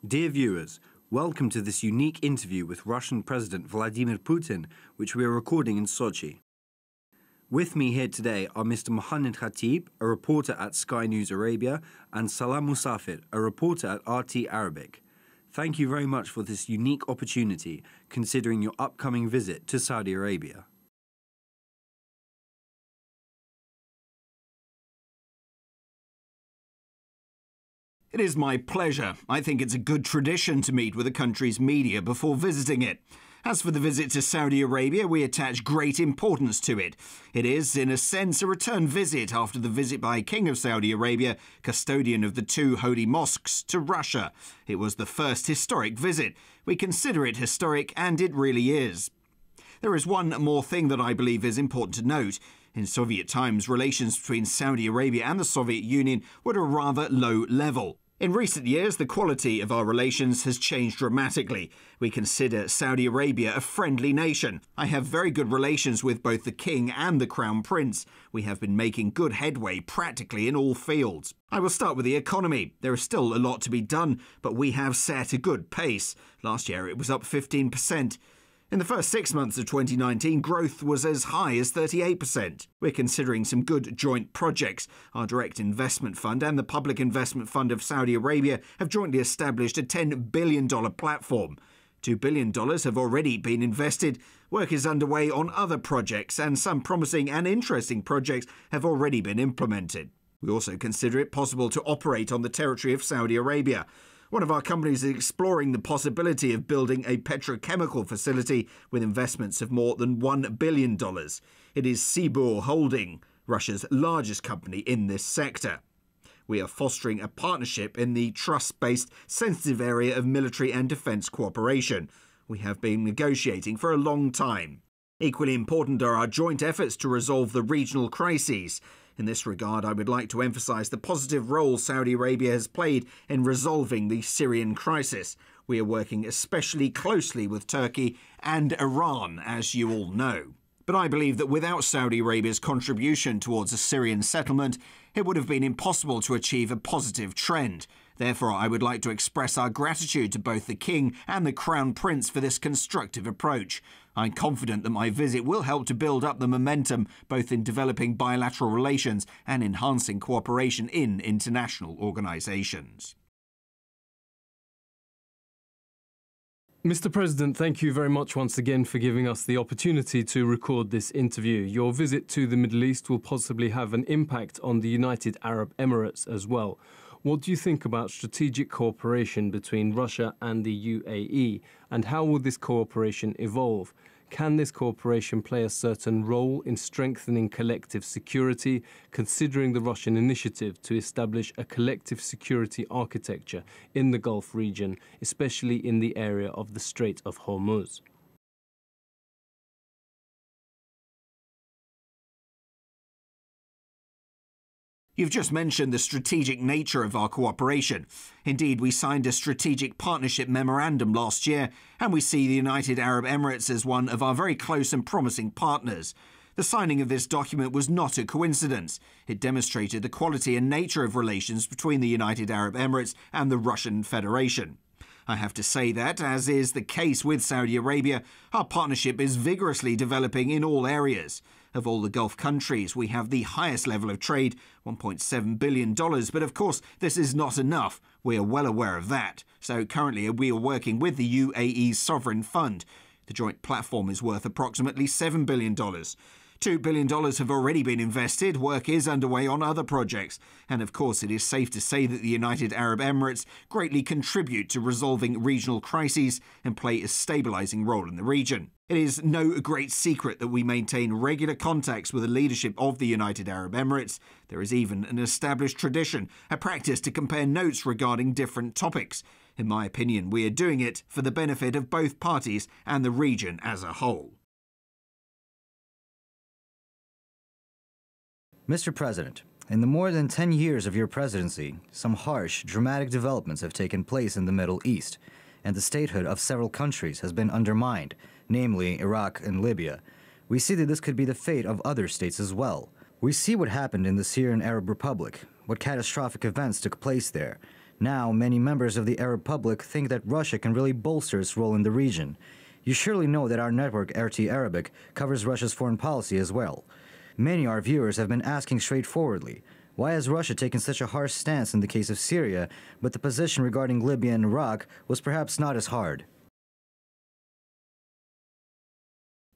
Dear viewers, welcome to this unique interview with Russian President Vladimir Putin, which we are recording in Sochi. With me here today are Mr. Mohammed Khatib, a reporter at Sky News Arabia, and Salam Musafir, a reporter at RT Arabic. Thank you very much for this unique opportunity, considering your upcoming visit to Saudi Arabia. It is my pleasure. I think it's a good tradition to meet with a country's media before visiting it. As for the visit to Saudi Arabia, we attach great importance to it. It is, in a sense, a return visit after the visit by King of Saudi Arabia, custodian of the two holy mosques, to Russia. It was the first historic visit. We consider it historic, and it really is. There is one more thing that I believe is important to note. In Soviet times, relations between Saudi Arabia and the Soviet Union were at a rather low level. In recent years, the quality of our relations has changed dramatically. We consider Saudi Arabia a friendly nation. I have very good relations with both the King and the Crown Prince. We have been making good headway practically in all fields. I will start with the economy. There is still a lot to be done, but we have set a good pace. Last year it was up 15%. In the first 6 months of 2019, growth was as high as 38%. We're considering some good joint projects. Our direct investment fund and the Public Investment Fund of Saudi Arabia have jointly established a $10 billion platform. $2 billion have already been invested. Work is underway on other projects, and some promising and interesting projects have already been implemented. We also consider it possible to operate on the territory of Saudi Arabia. One of our companies is exploring the possibility of building a petrochemical facility with investments of more than $1 billion. It is Sibur Holding, Russia's largest company in this sector. We are fostering a partnership in the trust-based, sensitive area of military and defence cooperation. We have been negotiating for a long time. Equally important are our joint efforts to resolve the regional crises. In this regard, I would like to emphasise the positive role Saudi Arabia has played in resolving the Syrian crisis. We are working especially closely with Turkey and Iran, as you all know. But I believe that without Saudi Arabia's contribution towards a Syrian settlement, it would have been impossible to achieve a positive trend. Therefore, I would like to express our gratitude to both the King and the Crown Prince for this constructive approach. I'm confident that my visit will help to build up the momentum both in developing bilateral relations and enhancing cooperation in international organisations. Mr. President, thank you very much once again for giving us the opportunity to record this interview. Your visit to the Middle East will possibly have an impact on the United Arab Emirates as well. What do you think about strategic cooperation between Russia and the UAE, and how will this cooperation evolve? Can this cooperation play a certain role in strengthening collective security, considering the Russian initiative to establish a collective security architecture in the Gulf region, especially in the area of the Strait of Hormuz? You've just mentioned the strategic nature of our cooperation. Indeed, we signed a strategic partnership memorandum last year, and we see the United Arab Emirates as one of our very close and promising partners. The signing of this document was not a coincidence. It demonstrated the quality and nature of relations between the United Arab Emirates and the Russian Federation. I have to say that, as is the case with Saudi Arabia, our partnership is vigorously developing in all areas. Of all the Gulf countries, we have the highest level of trade, $1.7 billion, but of course this is not enough. We are well aware of that. So currently we are working with the UAE's sovereign fund. The joint platform is worth approximately $7 billion. $2 billion have already been invested, work is underway on other projects, and of course it is safe to say that the United Arab Emirates greatly contribute to resolving regional crises and play a stabilising role in the region. It is no great secret that we maintain regular contacts with the leadership of the United Arab Emirates. There is even an established tradition, a practice to compare notes regarding different topics. In my opinion, we are doing it for the benefit of both parties and the region as a whole. Mr. President, in the more than 10 years of your presidency, some harsh, dramatic developments have taken place in the Middle East, and the statehood of several countries has been undermined, namely Iraq and Libya. We see that this could be the fate of other states as well. We see what happened in the Syrian Arab Republic, what catastrophic events took place there. Now, many members of the Arab public think that Russia can really bolster its role in the region. You surely know that our network, RT Arabic, covers Russia's foreign policy as well. Many of our viewers have been asking straightforwardly, why has Russia taken such a harsh stance in the case of Syria, but the position regarding Libya and Iraq was perhaps not as hard?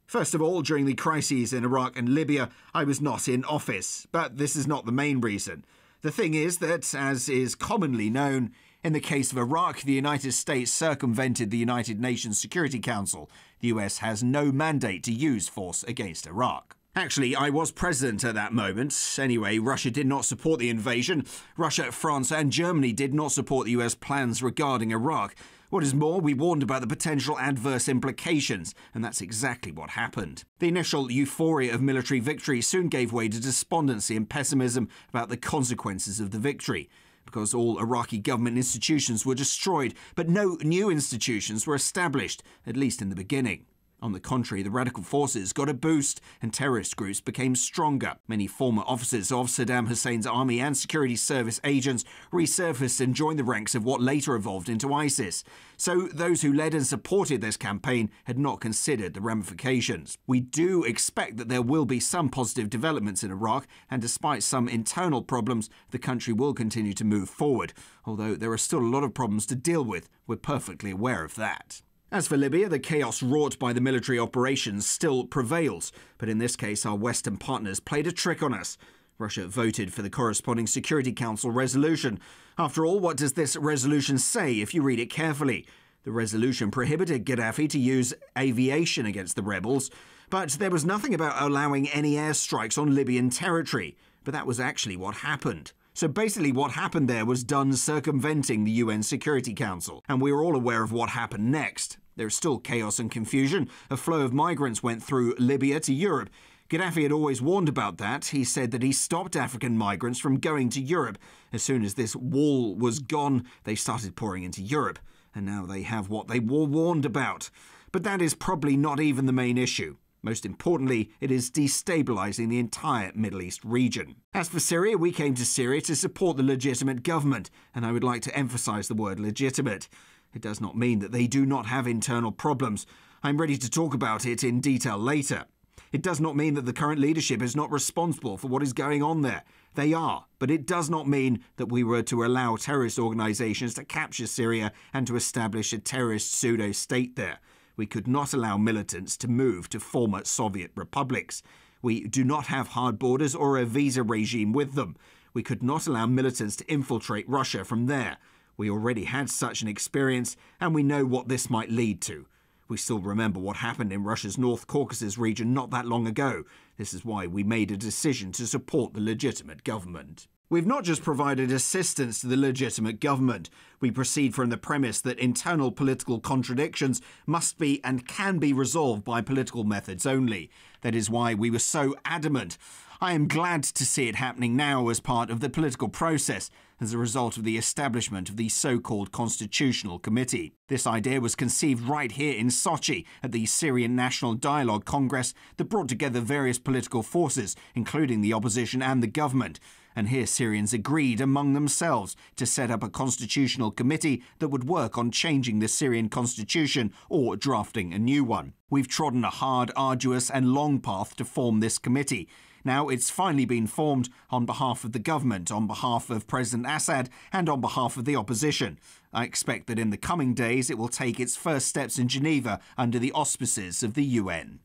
First of all, during the crises in Iraq and Libya, I was not in office, but this is not the main reason. The thing is that, as is commonly known, in the case of Iraq, the United States circumvented the United Nations Security Council. The US has no mandate to use force against Iraq. Actually, I was president at that moment. Anyway, Russia did not support the invasion. Russia, France and Germany did not support the US plans regarding Iraq. What is more, we warned about the potential adverse implications, and that's exactly what happened. The initial euphoria of military victory soon gave way to despondency and pessimism about the consequences of the victory. Because all Iraqi government institutions were destroyed, but no new institutions were established, at least in the beginning. On the contrary, the radical forces got a boost and terrorist groups became stronger. Many former officers of Saddam Hussein's army and security service agents resurfaced and joined the ranks of what later evolved into ISIS. So those who led and supported this campaign had not considered the ramifications. We do expect that there will be some positive developments in Iraq, and despite some internal problems, the country will continue to move forward. Although there are still a lot of problems to deal with, we're perfectly aware of that. As for Libya, the chaos wrought by the military operations still prevails, but in this case our Western partners played a trick on us. Russia voted for the corresponding Security Council resolution. After all, what does this resolution say if you read it carefully? The resolution prohibited Gaddafi to use aviation against the rebels, but there was nothing about allowing any airstrikes on Libyan territory. But that was actually what happened. So basically what happened there was done circumventing the UN Security Council, and we are all aware of what happened next. There is still chaos and confusion. A flow of migrants went through Libya to Europe. Gaddafi had always warned about that. He said that he stopped African migrants from going to Europe. As soon as this wall was gone, they started pouring into Europe. And now they have what they were warned about. But that is probably not even the main issue. Most importantly, it is destabilizing the entire Middle East region. As for Syria, we came to Syria to support the legitimate government, and I would like to emphasize the word legitimate. It does not mean that they do not have internal problems. I'm ready to talk about it in detail later. It does not mean that the current leadership is not responsible for what is going on there. They are, but it does not mean that we were to allow terrorist organizations to capture Syria and to establish a terrorist pseudo-state there. We could not allow militants to move to former Soviet republics. We do not have hard borders or a visa regime with them. We could not allow militants to infiltrate Russia from there. We already had such an experience, and we know what this might lead to. We still remember what happened in Russia's North Caucasus region not that long ago. This is why we made a decision to support the legitimate government. We've not just provided assistance to the legitimate government. We proceed from the premise that internal political contradictions must be and can be resolved by political methods only. That is why we were so adamant. I am glad to see it happening now as part of the political process, as a result of the establishment of the so-called Constitutional Committee. This idea was conceived right here in Sochi at the Syrian National Dialogue Congress that brought together various political forces, including the opposition and the government. And here Syrians agreed among themselves to set up a constitutional committee that would work on changing the Syrian constitution or drafting a new one. We've trodden a hard, arduous and long path to form this committee. Now it's finally been formed on behalf of the government, on behalf of President Assad and on behalf of the opposition. I expect that in the coming days it will take its first steps in Geneva under the auspices of the UN.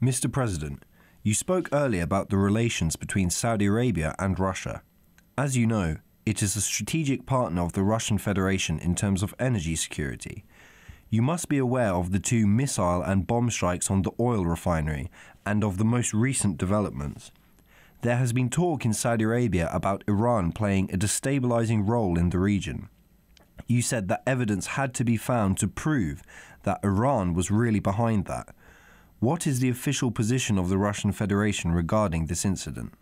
Mr. President, you spoke earlier about the relations between Saudi Arabia and Russia. As you know, it is a strategic partner of the Russian Federation in terms of energy security. You must be aware of the 2 missile and bomb strikes on the oil refinery and of the most recent developments. There has been talk in Saudi Arabia about Iran playing a destabilizing role in the region. You said that evidence had to be found to prove that Iran was really behind that. What is the official position of the Russian Federation regarding this incident?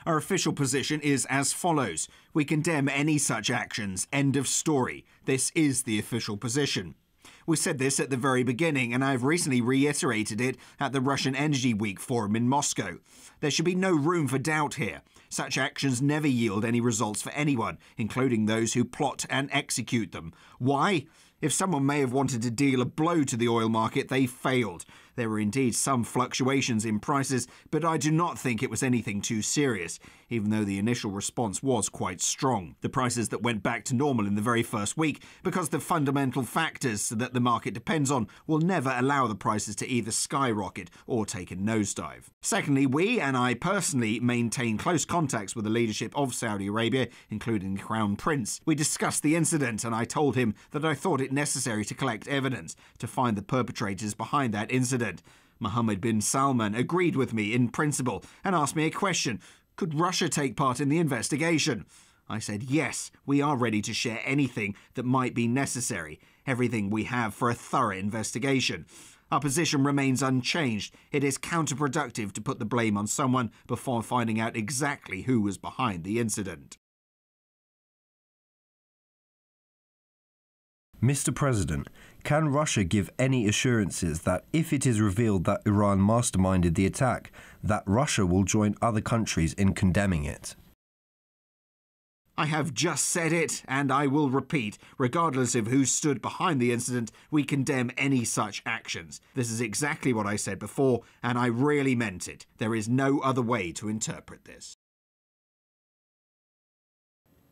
Our official position is as follows. We condemn any such actions. End of story. This is the official position. We said this at the very beginning, and I've recently reiterated it at the Russian Energy Week Forum in Moscow. There should be no room for doubt here. Such actions never yield any results for anyone, including those who plot and execute them. Why? If someone may have wanted to deal a blow to the oil market, they failed. There were indeed some fluctuations in prices, but I do not think it was anything too serious, even though the initial response was quite strong. The prices that went back to normal in the very first week, because the fundamental factors that the market depends on will never allow the prices to either skyrocket or take a nosedive. Secondly, we, and I personally, maintain close contacts with the leadership of Saudi Arabia, including the Crown Prince. We discussed the incident, and I told him that I thought it necessary to collect evidence to find the perpetrators behind that incident. Mohammed bin Salman agreed with me in principle and asked me a question. Could Russia take part in the investigation? I said, yes, we are ready to share anything that might be necessary, everything we have for a thorough investigation. Our position remains unchanged. It is counterproductive to put the blame on someone before finding out exactly who was behind the incident. Mr. President, can Russia give any assurances that if it is revealed that Iran masterminded the attack, that Russia will join other countries in condemning it? I have just said it, and I will repeat, regardless of who stood behind the incident, we condemn any such actions. This is exactly what I said before, and I really meant it. There is no other way to interpret this.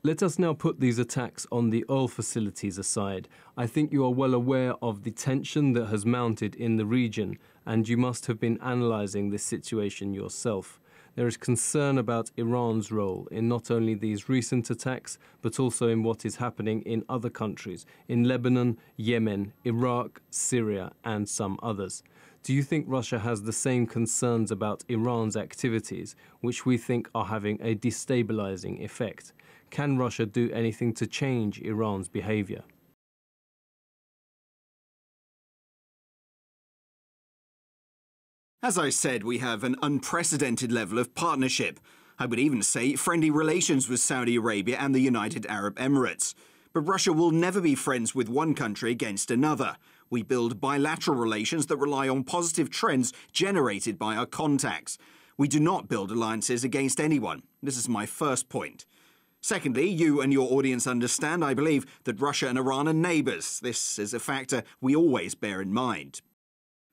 Let us now put these attacks on the oil facilities aside. I think you are well aware of the tension that has mounted in the region, and you must have been analysing this situation yourself. There is concern about Iran's role in not only these recent attacks, but also in what is happening in other countries, in Lebanon, Yemen, Iraq, Syria, and some others. Do you think Russia has the same concerns about Iran's activities, which we think are having a destabilizing effect? Can Russia do anything to change Iran's behavior? As I said, we have an unprecedented level of partnership. I would even say friendly relations with Saudi Arabia and the United Arab Emirates. But Russia will never be friends with one country against another. We build bilateral relations that rely on positive trends generated by our contacts. We do not build alliances against anyone. This is my first point. Secondly, you and your audience understand, I believe, that Russia and Iran are neighbours. This is a factor we always bear in mind.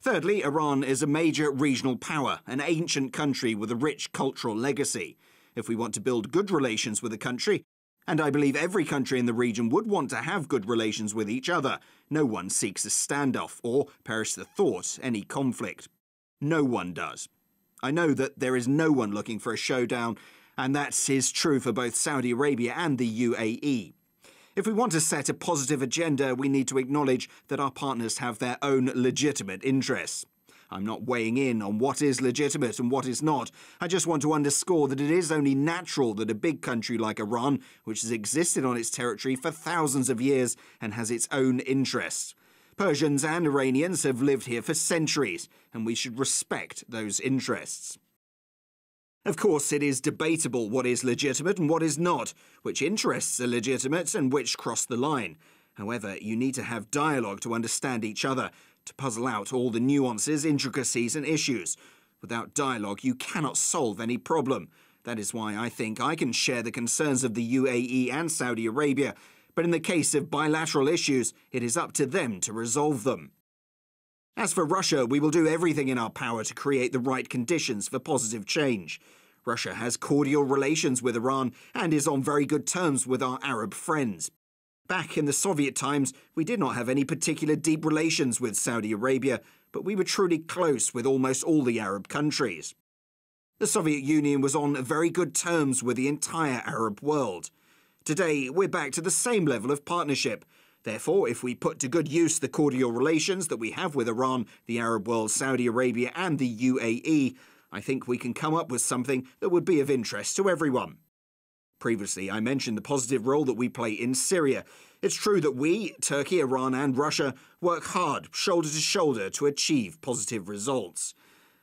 Thirdly, Iran is a major regional power, an ancient country with a rich cultural legacy. If we want to build good relations with a country, and I believe every country in the region would want to have good relations with each other, no one seeks a standoff or, perish the thought, any conflict. No one does. I know that there is no one looking for a showdown, and that is true for both Saudi Arabia and the UAE. If we want to set a positive agenda, we need to acknowledge that our partners have their own legitimate interests. I'm not weighing in on what is legitimate and what is not. I just want to underscore that it is only natural that a big country like Iran, which has existed on its territory for thousands of years and has its own interests. Persians and Iranians have lived here for centuries, and we should respect those interests. Of course, it is debatable what is legitimate and what is not, which interests are legitimate and which cross the line. However, you need to have dialogue to understand each other, to puzzle out all the nuances, intricacies and issues. Without dialogue, you cannot solve any problem. That is why I think I can share the concerns of the UAE and Saudi Arabia, but in the case of bilateral issues, it is up to them to resolve them. As for Russia, we will do everything in our power to create the right conditions for positive change. Russia has cordial relations with Iran and is on very good terms with our Arab friends. Back in the Soviet times, we did not have any particular deep relations with Saudi Arabia, but we were truly close with almost all the Arab countries. The Soviet Union was on very good terms with the entire Arab world. Today, we're back to the same level of partnership. Therefore, if we put to good use the cordial relations that we have with Iran, the Arab world, Saudi Arabia and the UAE, I think we can come up with something that would be of interest to everyone. Previously, I mentioned the positive role that we play in Syria. It's true that we, Turkey, Iran and Russia, work hard, shoulder to shoulder, to achieve positive results.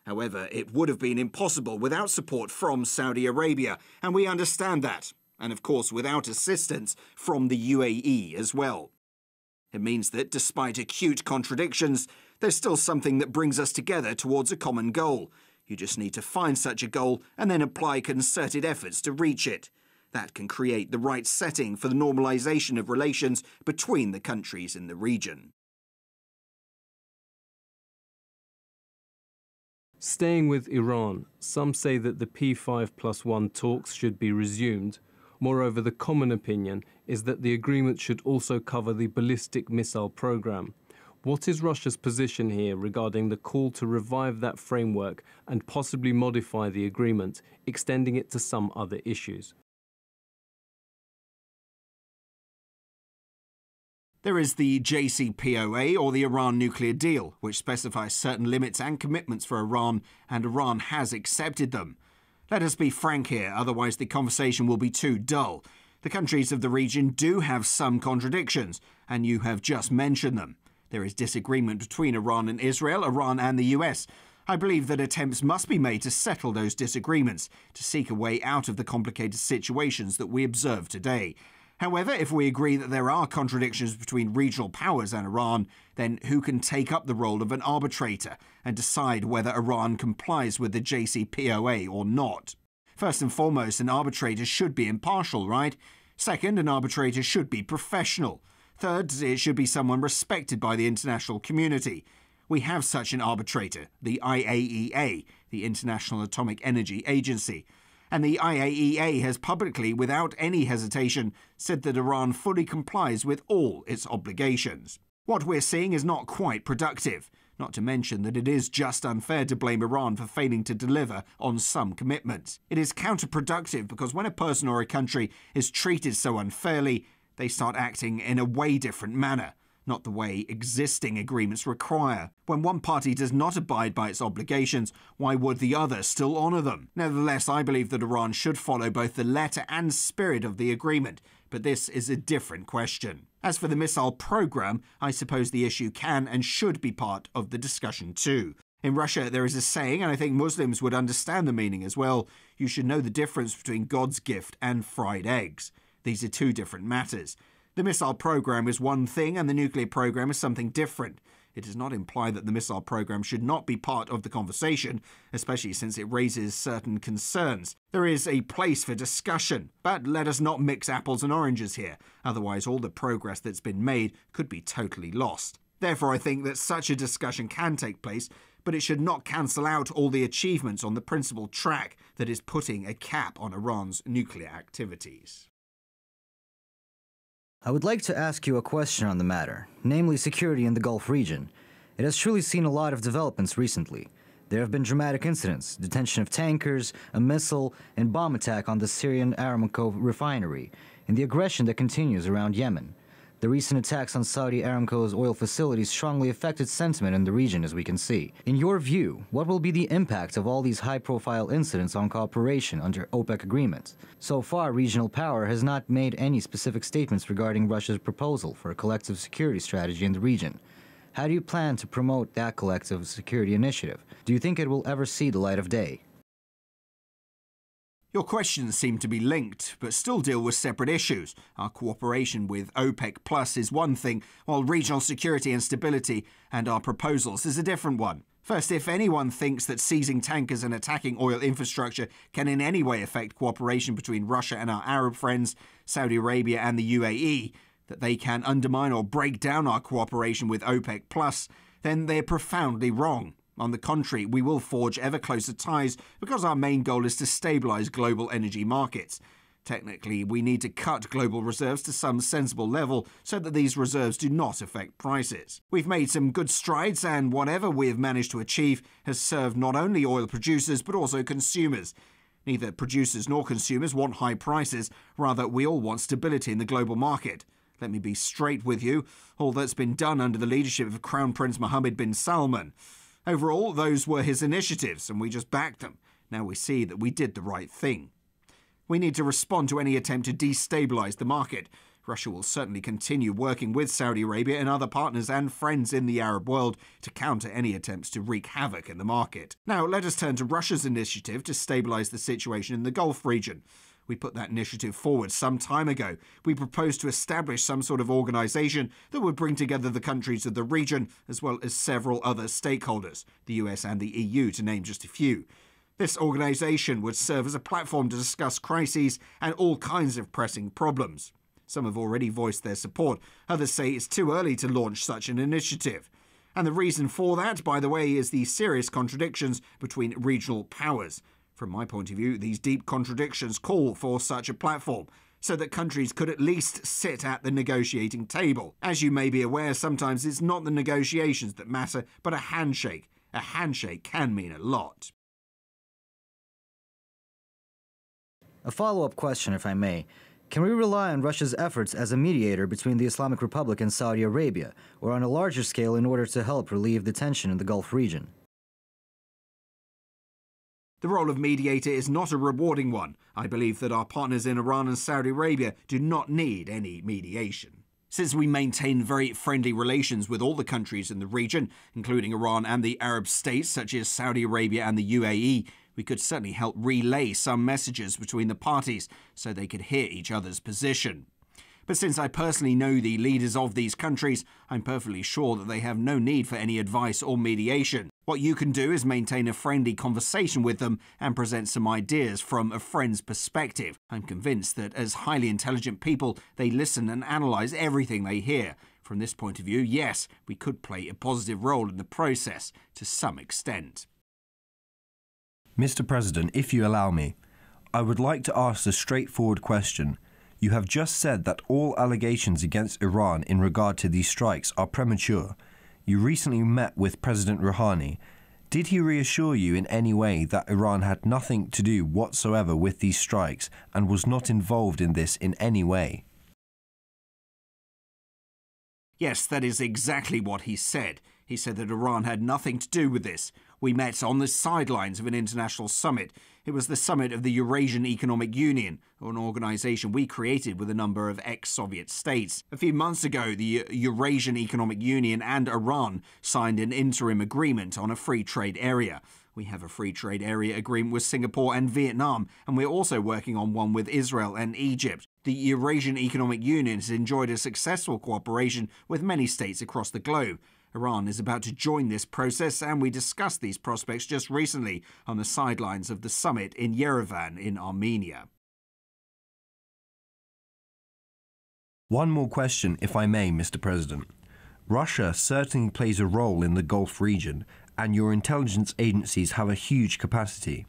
However, it would have been impossible without support from Saudi Arabia, and we understand that. And of course, without assistance from the UAE as well. It means that, despite acute contradictions, there's still something that brings us together towards a common goal. You just need to find such a goal and then apply concerted efforts to reach it. That can create the right setting for the normalization of relations between the countries in the region. Staying with Iran, some say that the P5+1 talks should be resumed. Moreover, the common opinion is that the agreement should also cover the ballistic missile program. What is Russia's position here regarding the call to revive that framework and possibly modify the agreement, extending it to some other issues? There is the JCPOA, or the Iran nuclear deal, which specifies certain limits and commitments for Iran, and Iran has accepted them. Let us be frank here, otherwise the conversation will be too dull. The countries of the region do have some contradictions, and you have just mentioned them. There is disagreement between Iran and Israel, Iran and the US. I believe that attempts must be made to settle those disagreements, to seek a way out of the complicated situations that we observe today. However, if we agree that there are contradictions between regional powers and Iran, then who can take up the role of an arbitrator and decide whether Iran complies with the JCPOA or not? First and foremost, an arbitrator should be impartial, right? Second, an arbitrator should be professional. Third, it should be someone respected by the international community. We have such an arbitrator, the IAEA, the International Atomic Energy Agency. And the IAEA has publicly, without any hesitation, said that Iran fully complies with all its obligations. What we're seeing is not quite productive, not to mention that it is just unfair to blame Iran for failing to deliver on some commitments. It is counterproductive because when a person or a country is treated so unfairly, they start acting in a way different manner, not the way existing agreements require. When one party does not abide by its obligations, why would the other still honour them? Nevertheless, I believe that Iran should follow both the letter and spirit of the agreement, but this is a different question. As for the missile program, I suppose the issue can and should be part of the discussion too. In Russia, there is a saying, and I think Muslims would understand the meaning as well: you should know the difference between God's gift and fried eggs. These are two different matters. The missile program is one thing and the nuclear program is something different. It does not imply that the missile program should not be part of the conversation, especially since it raises certain concerns. There is a place for discussion, but let us not mix apples and oranges here. Otherwise, all the progress that's been made could be totally lost. Therefore, I think that such a discussion can take place, but it should not cancel out all the achievements on the principal track that is putting a cap on Iran's nuclear activities. I would like to ask you a question on the matter, namely security in the Gulf region. It has truly seen a lot of developments recently. There have been dramatic incidents, detention of tankers, a missile and bomb attack on the Syrian Aramco refinery, and the aggression that continues around Yemen. The recent attacks on Saudi Aramco's oil facilities strongly affected sentiment in the region, as we can see. In your view, what will be the impact of all these high-profile incidents on cooperation under Opec agreements? So far, regional power has not made any specific statements regarding Russia's proposal for a collective security strategy in the region. How do you plan to promote that collective security initiative? Do you think it will ever see the light of day? Your questions seem to be linked, but still deal with separate issues. Our cooperation with OPEC Plus is one thing, while regional security and stability and our proposals is a different one. First, if anyone thinks that seizing tankers and attacking oil infrastructure can in any way affect cooperation between Russia and our Arab friends, Saudi Arabia and the UAE, that they can undermine or break down our cooperation with OPEC Plus, then they're profoundly wrong. On the contrary, we will forge ever closer ties because our main goal is to stabilize global energy markets. Technically, we need to cut global reserves to some sensible level so that these reserves do not affect prices. We've made some good strides, and whatever we have managed to achieve has served not only oil producers but also consumers. Neither producers nor consumers want high prices, rather we all want stability in the global market. Let me be straight with you, all that's been done under the leadership of Crown Prince Mohammed bin Salman. Overall, those were his initiatives, and we just backed them. Now we see that we did the right thing. We need to respond to any attempt to destabilize the market. Russia will certainly continue working with Saudi Arabia and other partners and friends in the Arab world to counter any attempts to wreak havoc in the market. Now, let us turn to Russia's initiative to stabilize the situation in the Gulf region. We put that initiative forward some time ago. We proposed to establish some sort of organisation that would bring together the countries of the region as well as several other stakeholders, the US and the EU to name just a few. This organisation would serve as a platform to discuss crises and all kinds of pressing problems. Some have already voiced their support. Others say it's too early to launch such an initiative. And the reason for that, by the way, is the serious contradictions between regional powers. From my point of view, these deep contradictions call for such a platform, so that countries could at least sit at the negotiating table. As you may be aware, sometimes it's not the negotiations that matter, but a handshake. A handshake can mean a lot. A follow-up question, if I may. Can we rely on Russia's efforts as a mediator between the Islamic Republic and Saudi Arabia, or on a larger scale in order to help relieve the tension in the Gulf region? The role of mediator is not a rewarding one. I believe that our partners in Iran and Saudi Arabia do not need any mediation. Since we maintain very friendly relations with all the countries in the region, including Iran and the Arab states such as Saudi Arabia and the UAE, we could certainly help relay some messages between the parties so they could hear each other's position. But since I personally know the leaders of these countries, I'm perfectly sure that they have no need for any advice or mediation. What you can do is maintain a friendly conversation with them and present some ideas from a friend's perspective. I'm convinced that as highly intelligent people, they listen and analyse everything they hear. From this point of view, yes, we could play a positive role in the process to some extent. Mr. President, if you allow me, I would like to ask a straightforward question. You have just said that all allegations against Iran in regard to these strikes are premature. You recently met with President Rouhani. Did he reassure you in any way that Iran had nothing to do whatsoever with these strikes and was not involved in this in any way? Yes, that is exactly what he said. He said that Iran had nothing to do with this. We met on the sidelines of an international summit. It was the summit of the Eurasian Economic Union, an organisation we created with a number of ex-Soviet states. A few months ago, the Eurasian Economic Union and Iran signed an interim agreement on a free trade area. We have a free trade area agreement with Singapore and Vietnam, and we're also working on one with Israel and Egypt. The Eurasian Economic Union has enjoyed a successful cooperation with many states across the globe. Iran is about to join this process, and we discussed these prospects just recently on the sidelines of the summit in Yerevan in Armenia. One more question, if I may, Mr. President. Russia certainly plays a role in the Gulf region, and your intelligence agencies have a huge capacity.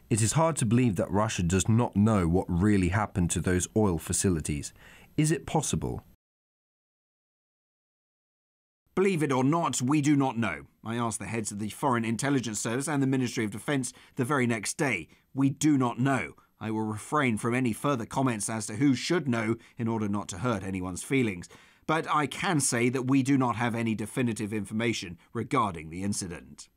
It is hard to believe that Russia does not know what really happened to those oil facilities. Is it possible? Believe it or not, we do not know. I asked the heads of the Foreign Intelligence Service and the Ministry of Defence the very next day. We do not know. I will refrain from any further comments as to who should know in order not to hurt anyone's feelings. But I can say that we do not have any definitive information regarding the incident.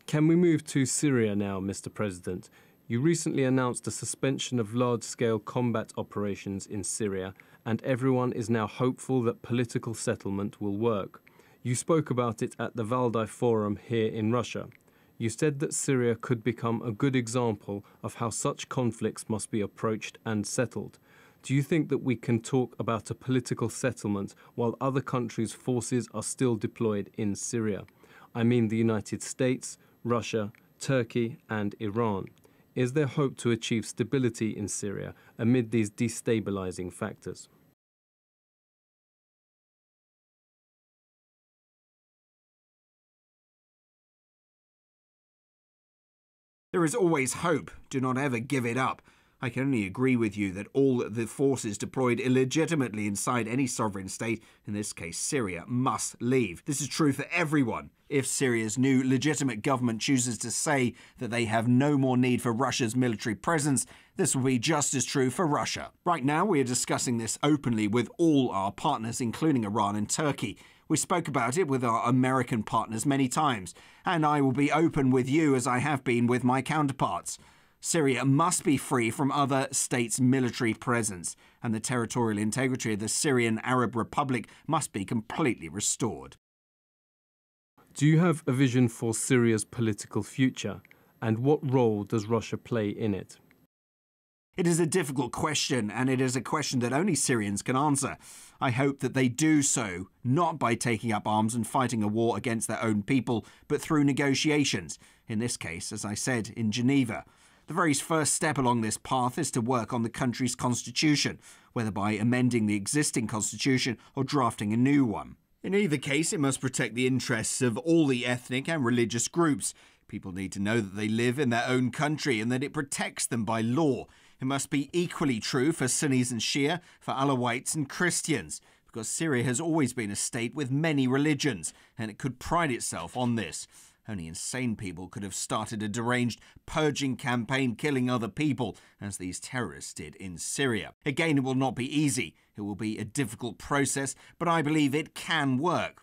Can we move to Syria now, Mr. President? You recently announced a suspension of large-scale combat operations in Syria, and everyone is now hopeful that political settlement will work. You spoke about it at the Valdai Forum here in Russia. You said that Syria could become a good example of how such conflicts must be approached and settled. Do you think that we can talk about a political settlement while other countries' forces are still deployed in Syria? I mean the United States, Russia, Turkey, and Iran. Is there hope to achieve stability in Syria amid these destabilizing factors? There is always hope. Do not ever give it up. I can only agree with you that all the forces deployed illegitimately inside any sovereign state, in this case Syria, must leave. This is true for everyone. If Syria's new legitimate government chooses to say that they have no more need for Russia's military presence, this will be just as true for Russia. Right now, we are discussing this openly with all our partners, including Iran and Turkey. We spoke about it with our American partners many times, and I will be open with you as I have been with my counterparts. Syria must be free from other states' military presence, and the territorial integrity of the Syrian Arab Republic must be completely restored. Do you have a vision for Syria's political future? and what role does Russia play in it? It is a difficult question, and it is a question that only Syrians can answer. I hope that they do so, not by taking up arms and fighting a war against their own people, but through negotiations. In this case, as I said, in Geneva. The very first step along this path is to work on the country's constitution, whether by amending the existing constitution or drafting a new one. In either case, it must protect the interests of all the ethnic and religious groups. People need to know that they live in their own country and that it protects them by law. It must be equally true for Sunnis and Shia, for Alawites and Christians, because Syria has always been a state with many religions, and it could pride itself on this. Only insane people could have started a deranged purging campaign killing other people, as these terrorists did in Syria. Again, it will not be easy. It will be a difficult process, but I believe it can work.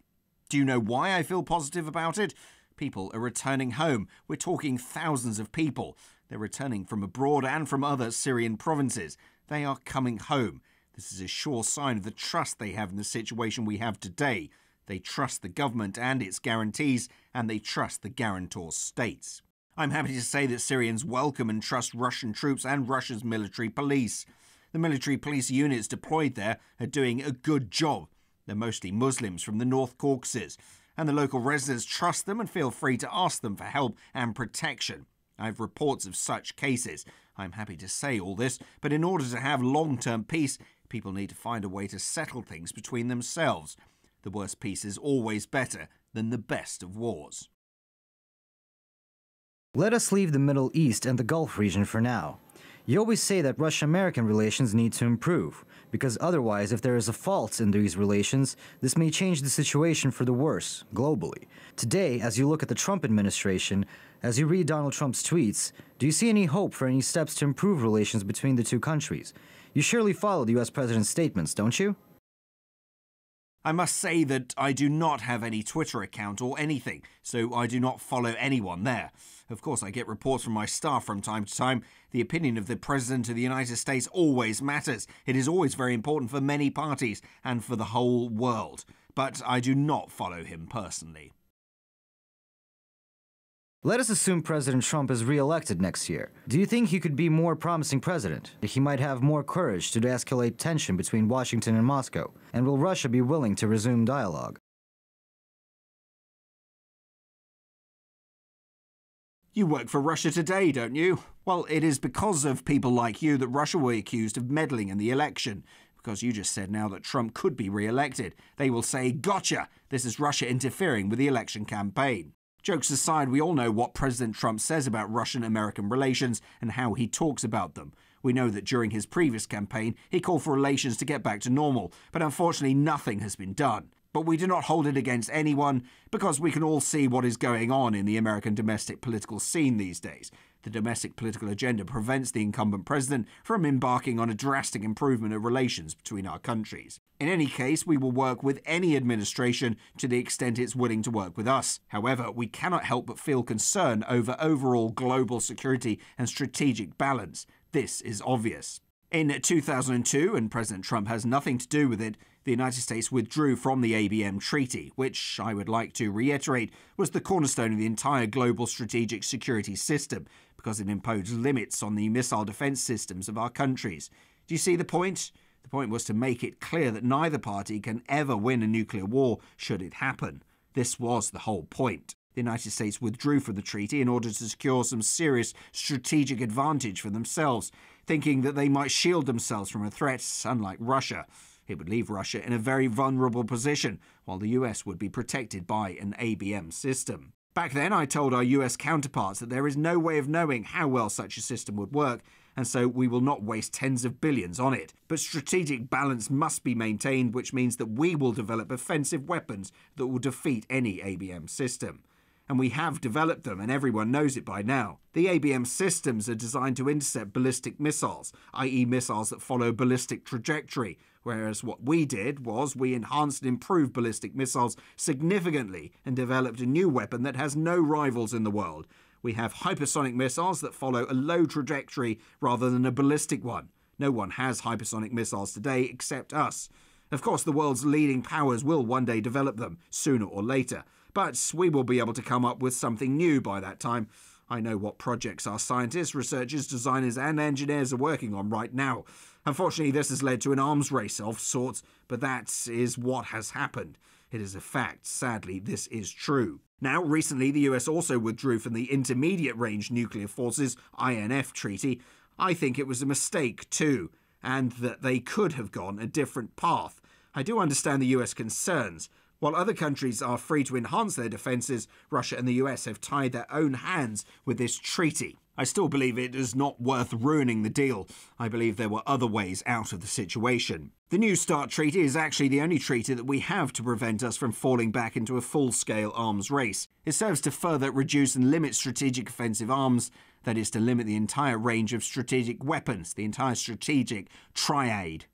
Do you know why I feel positive about it? People are returning home. We're talking thousands of people. They're returning from abroad and from other Syrian provinces. They are coming home. This is a sure sign of the trust they have in the situation we have today. They trust the government and its guarantees, and they trust the guarantor states. I'm happy to say that Syrians welcome and trust Russian troops and Russia's military police. The military police units deployed there are doing a good job. They're mostly Muslims from the North Caucasus, and the local residents trust them and feel free to ask them for help and protection. I have reports of such cases. I'm happy to say all this, but in order to have long-term peace, people need to find a way to settle things between themselves. The worst peace is always better than the best of wars. Let us leave the Middle East and the Gulf region for now. You always say that Russia-American relations need to improve, because otherwise, if there is a fault in these relations, this may change the situation for the worse, globally. Today, as you look at the Trump administration, as you read Donald Trump's tweets, do you see any hope for any steps to improve relations between the two countries? You surely follow the US President's statements, don't you? I must say that I do not have any Twitter account or anything, so I do not follow anyone there. Of course, I get reports from my staff from time to time. The opinion of the President of the United States always matters. It is always very important for many parties and for the whole world. But I do not follow him personally. Let us assume President Trump is re-elected next year. Do you think he could be a more promising president? He might have more courage to de-escalate tension between Washington and Moscow. And will Russia be willing to resume dialogue? You work for Russia Today, don't you? Well, it is because of people like you that Russia will be accused of meddling in the election. Because you just said now that Trump could be re-elected. They will say, gotcha! This is Russia interfering with the election campaign. Jokes aside, we all know what President Trump says about Russian-American relations and how he talks about them. We know that during his previous campaign, he called for relations to get back to normal, but unfortunately nothing has been done. But we do not hold it against anyone because we can all see what is going on in the American domestic political scene these days. The domestic political agenda prevents the incumbent president from embarking on a drastic improvement of relations between our countries. In any case, we will work with any administration to the extent it's willing to work with us. However, we cannot help but feel concern over overall global security and strategic balance. This is obvious. In 2002, and President Trump has nothing to do with it, the United States withdrew from the ABM Treaty, which, I would like to reiterate, was the cornerstone of the entire global strategic security system, because it imposed limits on the missile defense systems of our countries. Do you see the point? The point was to make it clear that neither party can ever win a nuclear war should it happen. This was the whole point. The United States withdrew from the treaty in order to secure some serious strategic advantage for themselves, thinking that they might shield themselves from a threat, unlike Russia. It would leave Russia in a very vulnerable position, while the US would be protected by an ABM system. Back then, I told our US counterparts that there is no way of knowing how well such a system would work, and so we will not waste tens of billions on it. But strategic balance must be maintained, which means that we will develop offensive weapons that will defeat any ABM system. And we have developed them, and everyone knows it by now. The ABM systems are designed to intercept ballistic missiles, i.e. missiles that follow ballistic trajectory, whereas what we did was we enhanced and improved ballistic missiles significantly and developed a new weapon that has no rivals in the world. We have hypersonic missiles that follow a low trajectory rather than a ballistic one. No one has hypersonic missiles today except us. Of course, the world's leading powers will one day develop them, sooner or later. But we will be able to come up with something new by that time. I know what projects our scientists, researchers, designers and engineers are working on right now. Unfortunately, this has led to an arms race of sorts, but that is what has happened. It is a fact. Sadly, this is true. Now, recently, the US also withdrew from the Intermediate Range Nuclear Forces INF treaty. I think it was a mistake too, and that they could have gone a different path. I do understand the US concerns. While other countries are free to enhance their defences, Russia and the US have tied their own hands with this treaty. I still believe it is not worth ruining the deal. I believe there were other ways out of the situation. The New START treaty is actually the only treaty that we have to prevent us from falling back into a full-scale arms race. It serves to further reduce and limit strategic offensive arms, that is to limit the entire range of strategic weapons, the entire strategic triad.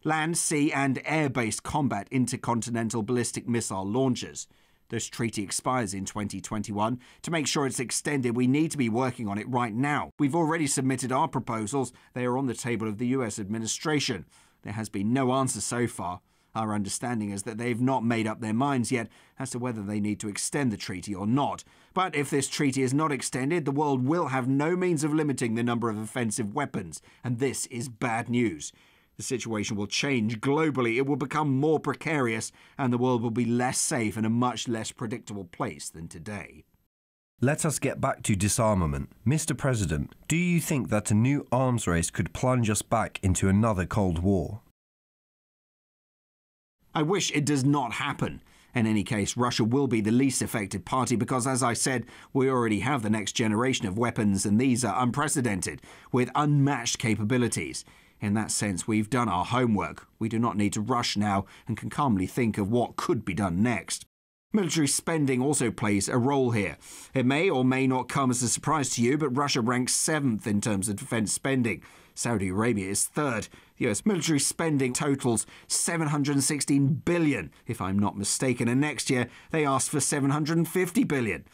Land, sea and air-based combat intercontinental ballistic missile launchers. This treaty expires in 2021. To make sure it's extended, we need to be working on it right now. We've already submitted our proposals. They are on the table of the US administration. There has been no answer so far. Our understanding is that they've not made up their minds yet as to whether they need to extend the treaty or not. But if this treaty is not extended, the world will have no means of limiting the number of offensive weapons, and this is bad news. The situation will change globally, it will become more precarious, and the world will be less safe and a much less predictable place than today. Let us get back to disarmament. Mr. President, do you think that a new arms race could plunge us back into another Cold War? I wish it does not happen. In any case, Russia will be the least affected party because, as I said, we already have the next generation of weapons, and these are unprecedented, with unmatched capabilities. In that sense, we've done our homework. We do not need to rush now and can calmly think of what could be done next. Military spending also plays a role here. It may or may not come as a surprise to you, but Russia ranks 7th in terms of defence spending. Saudi Arabia is 3rd. The US military spending totals $716 billion, if I'm not mistaken, and next year they asked for $750 billion.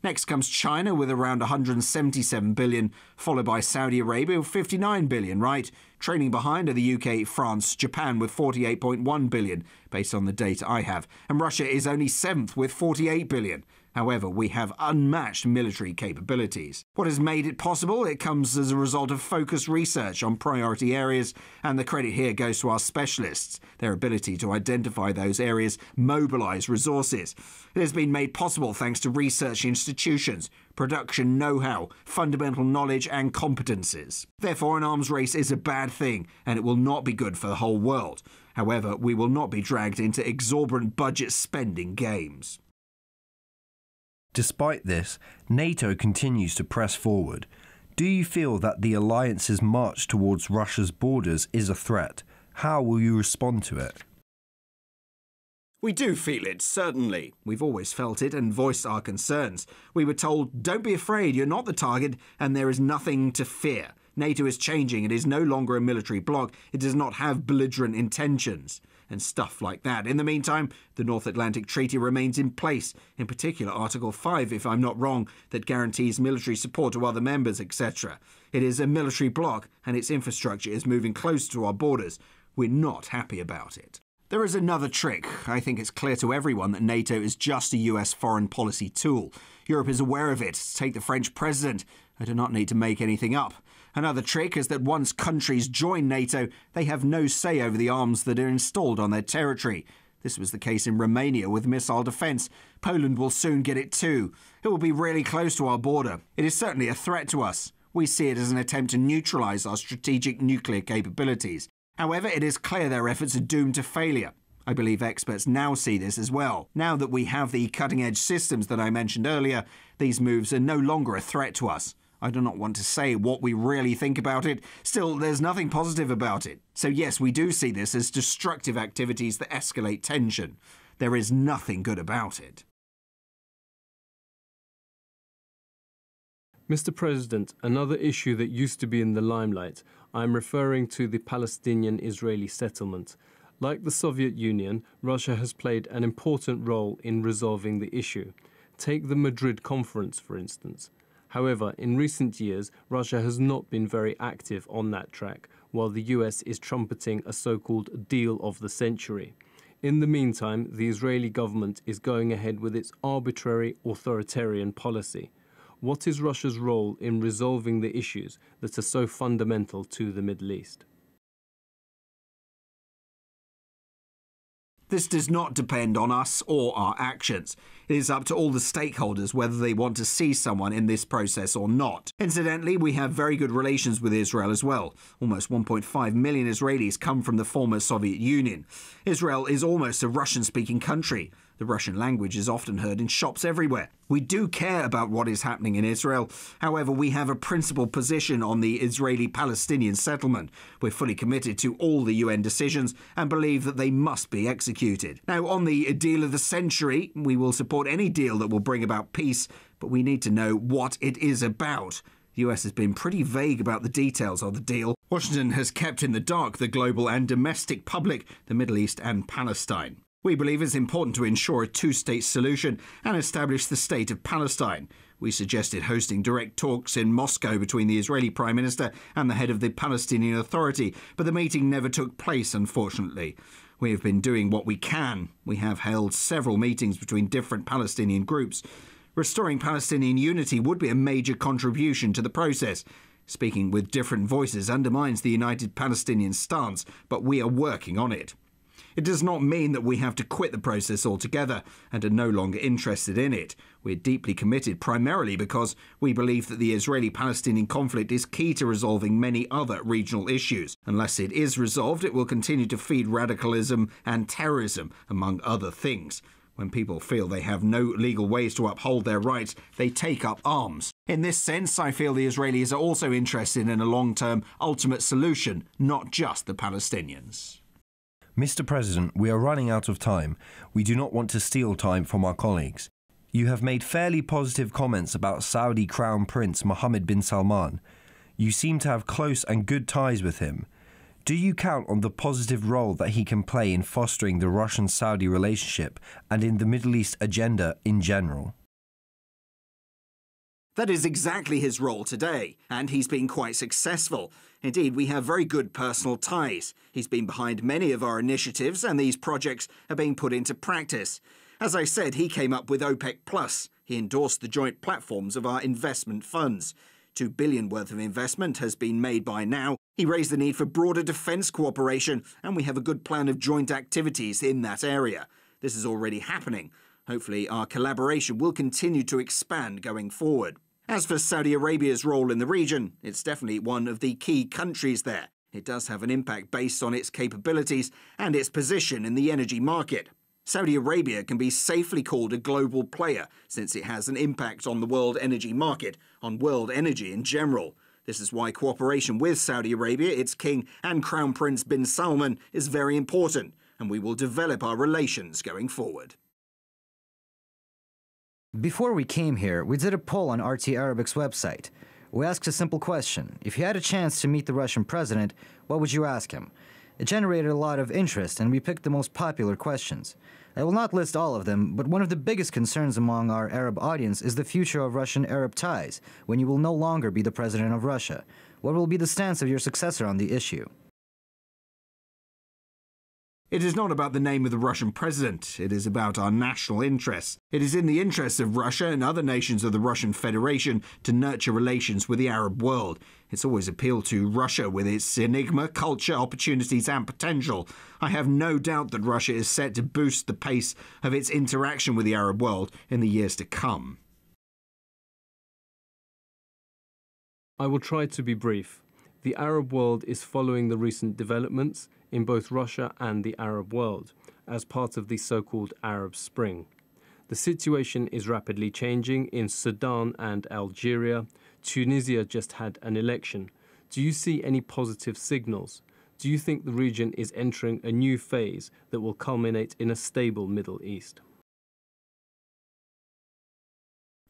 Next comes China with around $177 billion, followed by Saudi Arabia with $59 billion, right? Trailing behind are the UK, France, Japan with $48.1 billion, based on the data I have. And Russia is only 7th with $48 billion. However, we have unmatched military capabilities. What has made it possible? It comes as a result of focused research on priority areas, and the credit here goes to our specialists, their ability to identify those areas, mobilise resources. It has been made possible thanks to research institutions, production know-how, fundamental knowledge and competences. Therefore, an arms race is a bad thing, and it will not be good for the whole world. However, we will not be dragged into exorbitant budget spending games. Despite this, NATO continues to press forward. Do you feel that the alliance's march towards Russia's borders is a threat? How will you respond to it? We do feel it, certainly. We've always felt it and voiced our concerns. We were told, don't be afraid, you're not the target, and there is nothing to fear. NATO is changing, it is no longer a military bloc, it does not have belligerent intentions, and stuff like that. In the meantime, the North Atlantic Treaty remains in place, in particular Article 5, if I'm not wrong, that guarantees military support to other members, etc. It is a military bloc, and its infrastructure is moving closer to our borders. We're not happy about it. There is another trick. I think it's clear to everyone that NATO is just a US foreign policy tool. Europe is aware of it. Take the French president. I do not need to make anything up. Another trick is that once countries join NATO, they have no say over the arms that are installed on their territory. This was the case in Romania with missile defence. Poland will soon get it too. It will be really close to our border. It is certainly a threat to us. We see it as an attempt to neutralise our strategic nuclear capabilities. However, it is clear their efforts are doomed to failure. I believe experts now see this as well. Now that we have the cutting-edge systems that I mentioned earlier, these moves are no longer a threat to us. I do not want to say what we really think about it. Still, there's nothing positive about it. So yes, we do see this as destructive activities that escalate tension. There is nothing good about it. Mr. President, another issue that used to be in the limelight, I'm referring to the Palestinian-Israeli settlement. Like the Soviet Union, Russia has played an important role in resolving the issue. Take the Madrid Conference, for instance. However, in recent years, Russia has not been very active on that track, while the US is trumpeting a so-called deal of the century. In the meantime, the Israeli government is going ahead with its arbitrary authoritarian policy. What is Russia's role in resolving the issues that are so fundamental to the Middle East? This does not depend on us or our actions. It is up to all the stakeholders whether they want to see someone in this process or not. Incidentally, we have very good relations with Israel as well. Almost 1.5 million Israelis come from the former Soviet Union. Israel is almost a Russian-speaking country. The Russian language is often heard in shops everywhere. We do care about what is happening in Israel. However, we have a principled position on the Israeli-Palestinian settlement. We're fully committed to all the UN decisions and believe that they must be executed. Now, on the deal of the century, we will support any deal that will bring about peace, but we need to know what it is about. The US has been pretty vague about the details of the deal. Washington has kept in the dark the global and domestic public, the Middle East and Palestine. We believe it's important to ensure a two-state solution and establish the state of Palestine. We suggested hosting direct talks in Moscow between the Israeli Prime Minister and the head of the Palestinian Authority, but the meeting never took place, unfortunately. We have been doing what we can. We have held several meetings between different Palestinian groups. Restoring Palestinian unity would be a major contribution to the process. Speaking with different voices undermines the United Palestinian stance, but we are working on it. It does not mean that we have to quit the process altogether and are no longer interested in it. We're deeply committed primarily because we believe that the Israeli-Palestinian conflict is key to resolving many other regional issues. Unless it is resolved, it will continue to feed radicalism and terrorism, among other things. When people feel they have no legal ways to uphold their rights, they take up arms. In this sense, I feel the Israelis are also interested in a long-term ultimate solution, not just the Palestinians. Mr. President, we are running out of time. We do not want to steal time from our colleagues. You have made fairly positive comments about Saudi Crown Prince Mohammed bin Salman. You seem to have close and good ties with him. Do you count on the positive role that he can play in fostering the Russian-Saudi relationship and in the Middle East agenda in general? That is exactly his role today, and he's been quite successful. Indeed, we have very good personal ties. He's been behind many of our initiatives, and these projects are being put into practice. As I said, he came up with OPEC+. He endorsed the joint platforms of our investment funds. $2 billion worth of investment has been made by now. He raised the need for broader defence cooperation, and we have a good plan of joint activities in that area. This is already happening. Hopefully, our collaboration will continue to expand going forward. As for Saudi Arabia's role in the region, it's definitely one of the key countries there. It does have an impact based on its capabilities and its position in the energy market. Saudi Arabia can be safely called a global player since it has an impact on the world energy market, on world energy in general. This is why cooperation with Saudi Arabia, its king and Crown Prince bin Salman is very important, and we will develop our relations going forward. Before we came here, we did a poll on RT Arabic's website. We asked a simple question. If you had a chance to meet the Russian president, what would you ask him? It generated a lot of interest, and we picked the most popular questions. I will not list all of them, but one of the biggest concerns among our Arab audience is the future of Russian-Arab ties, when you will no longer be the president of Russia. What will be the stance of your successor on the issue? It is not about the name of the Russian president. It is about our national interests. It is in the interests of Russia and other nations of the Russian Federation to nurture relations with the Arab world. It's always appealed to Russia with its enigma, culture, opportunities and potential. I have no doubt that Russia is set to boost the pace of its interaction with the Arab world in the years to come. I will try to be brief. The Arab world is following the recent developments in both Russia and the Arab world as part of the so-called Arab Spring. The situation is rapidly changing in Sudan and Algeria. Tunisia just had an election. Do you see any positive signals? Do you think the region is entering a new phase that will culminate in a stable Middle East?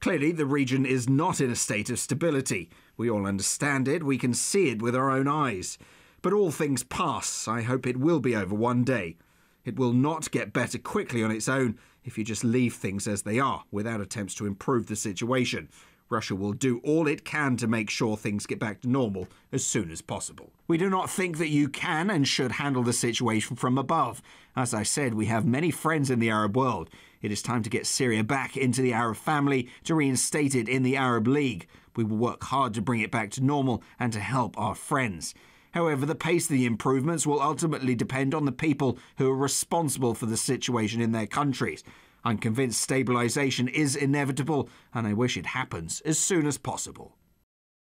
Clearly, the region is not in a state of stability. We all understand it. We can see it with our own eyes. But all things pass. I hope it will be over one day. It will not get better quickly on its own if you just leave things as they are, without attempts to improve the situation. Russia will do all it can to make sure things get back to normal as soon as possible. We do not think that you can and should handle the situation from above. As I said, we have many friends in the Arab world. It is time to get Syria back into the Arab family, to reinstate it in the Arab League. We will work hard to bring it back to normal and to help our friends. However, the pace of the improvements will ultimately depend on the people who are responsible for the situation in their countries. I'm convinced stabilisation is inevitable, and I wish it happens as soon as possible.